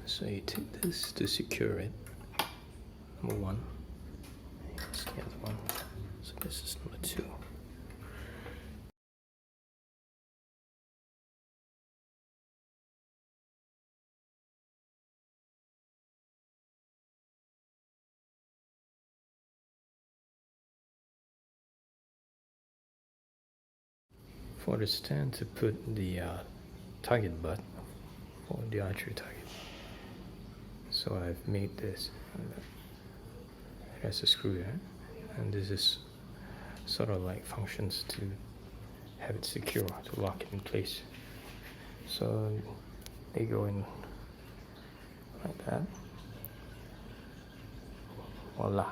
So you take this to secure it, number one. Here's the other one. So this is number two. For the stand to put the target butt for the archery target. So I've made this. There's a screw there, and this is sort of like functions to have it secure, to lock it in place. So they go in like that. Voila.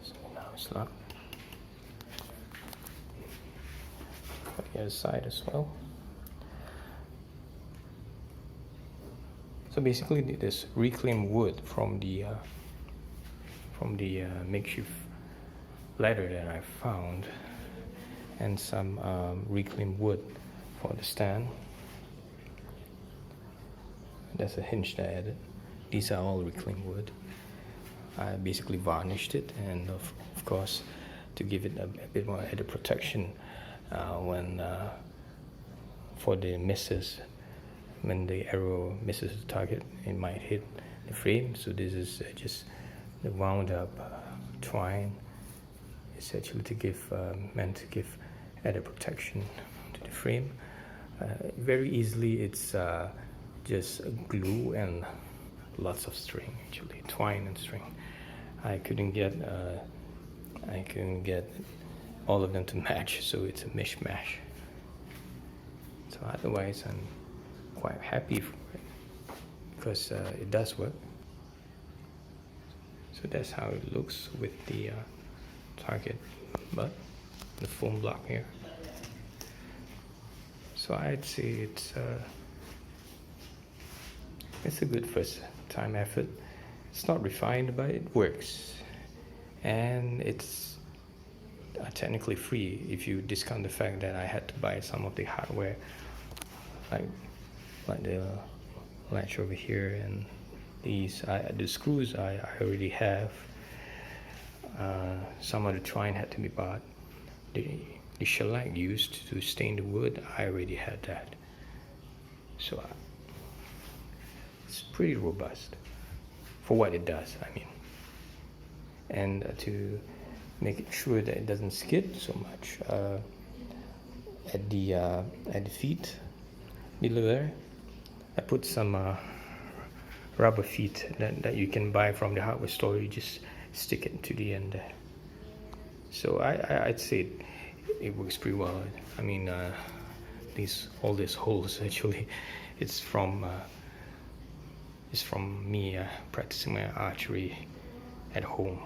So now it's locked. The other side as well. So basically, this reclaimed wood from the makeshift ladder that I found, and some reclaimed wood for the stand. That's a hinge that I added. These are all reclaimed wood. I basically varnished it, and of course, to give it a bit more added protection. When for the misses, when the arrow misses the target, it might hit the frame. So this is just the wound up twine. It's actually to give meant to give added protection to the frame. Very easily, it's just glue and lots of string, actually twine and string. I couldn't get all of them to match, so it's a mishmash. So otherwise, I'm quite happy for it because it does work. So that's how it looks with the target butt, the foam block here. So I'd say it's a good first time effort. It's not refined, but it works, and it's technically free if you discount the fact that I had to buy some of the hardware, like the latch over here, and these the screws I already have. Some of the twine had to be bought. The shellac used to stain the wood, I already had that. So it's pretty robust for what it does, I mean. And to make sure that it doesn't skid so much, at the feet below there, I put some rubber feet that you can buy from the hardware store. You just stick it to the end there. So I'd say it works pretty well. I mean, all these holes actually, it's from me practicing my archery at home.